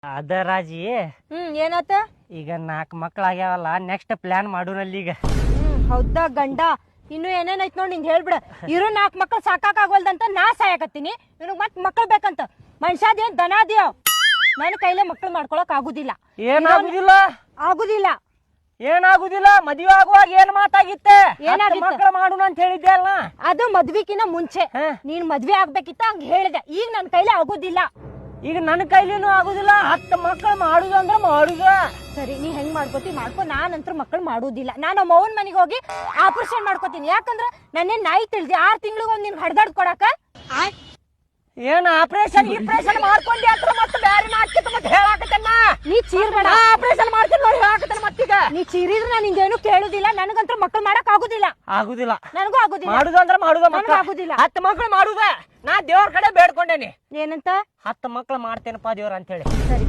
ಅದ ರಾಜಿ ಏನಾತ? ಈಗ 4 ಮಕ್ಳಾಗ್ಯಾವಲ್ಲ, ನೆಕ್ಸ್ಟ್ ಪ್ಲಾನ್ ಮಾಡೋನಲ್ಲಿ ಈಗ. ಹೌದಾ ಗಂಡ, ಇನ್ನು ಏನೇನೈತ್ ನೋಡಿ ನಿಂಗೆ ಹೇಳ್ಬಿಡ. ಇರೋ 4 ಮಕ್ಳು ಸಾಕಾಗವಲ್ದಂತ ನಾ ಸಾಯಕತ್ತೀನಿ, ಇವ್ನಿಗೆ ಮತ್ ಮಕ್ಳು ಬೇಕಂತ. ಮನುಷ್ಯದೇನ್ ದನಾದ್ಯೋ, ನನ್ನ ಕೈಲೇ ಮಕ್ಳು ಮಾಡ್ಕೊಳಕ್ ಆಗುದಿಲ್ಲ. ಏನಾಗುದಿಲ್ಲ? ಆಗುದಿಲ್ಲ. ಏನಾಗುದಿಲ್ಲ? ಮದುವೆ ಆಗುವಾಗ ಏನ್ ಮಾತಾಗಿತ್ತೆ? ಮಕ್ಳು ಮಾಡೋಣ ಅಂತ ಹೇಳಿದ್ದೆ ಅಲ್ಲ. ಅದು ಮದ್ವಿಕಿನ ಮುಂಚೆ ನೀನ್ ಮದ್ವೆ ಆಗ್ಬೇಕಿತ್ತ, ಹಂಗ ಹೇಳಿದೆ. ಈಗ ನನ್ ಕೈಲೇ ಆಗುದಿಲ್ಲ. ಈಗ ನನ್ನ ಕೈಲಿನೂ ಆಗುದಿಲ್ಲ. 10 ಮಕ್ಳು ಮಾಡುದು ಅಂದ್ರೆ ಮಾಡುದ. ಸರಿ, ನೀ ಹೆಂಗ್ ಮಾಡ್ಕೋತಿ ಮಾಡ್ಕೊ. ನಾನಂತ್ರ ಮಕ್ಳು ಮಾಡುದಿಲ್ಲ. ನಾನು ನಮ್ಮ ಅವ್ವನ್ ಮನೆಗೆ ಹೋಗಿ ಆಪರೇಷನ್ ಮಾಡ್ಕೋತೀನಿ. ಯಾಕಂದ್ರ ನನ್ನೇ ನಾಯಿ ತಿಳಿದಿ 6 ತಿಂಗಳಿಗೊಂದು ನಿನ್ ಹಡ್ದಾಡ್ ಕೊಡಾಕ. ಏನ್ ಆಪರೇಷನ್ ಮಾಡ್ಕೊಂಡಿ ಅಂತ ಮತ್ತೆ ಬ್ಯಾರೆ ಮಾಡ್ತಿದ್ದ ಮತ್ತೆ ಹೇಳಾಕತ್ತನ್ನ. ನೀ ಚೀರ್ಬೇಡ. ಆಪರೇಷನ್ ಮಾಡ್ತೀನಿ ನೋಡಿ ಹೇಳಾಕತ್ತನ್ನ ಮತ್ತೀಗ. ನೀ ಚೀರಿದ್ರೆ ನಾನು ನಿಂಗೇನು ಕೇಳುದಿಲ್ಲ. ನನಗಂತ್ರ ಮಕ್ಳು ಮಾಡಕ್ ಆಗುದಿಲ್ಲ. ಆಗುದಿಲ್ಲ. ನನಗೂ ಆಗುದಿಲ್ಲ. ಮಾಡುದು ಅಂದ್ರೆ ಮಾಡುದ. ನನಗೂ ಆಗುದಿಲ್ಲ. 10 ಮಕ್ಳು ಮಾಡುದ. ನಾ ದೇವ್ರ ಕಡೆ ಬೇಡ್ಕೊಂಡೇನಿ. ಏನಂತ? 10 ಮಕ್ಳು ಮಾಡ್ತೇನಪ್ಪ ದೇವ್ರ ಅಂತ ಹೇಳಿ. ಸರಿ.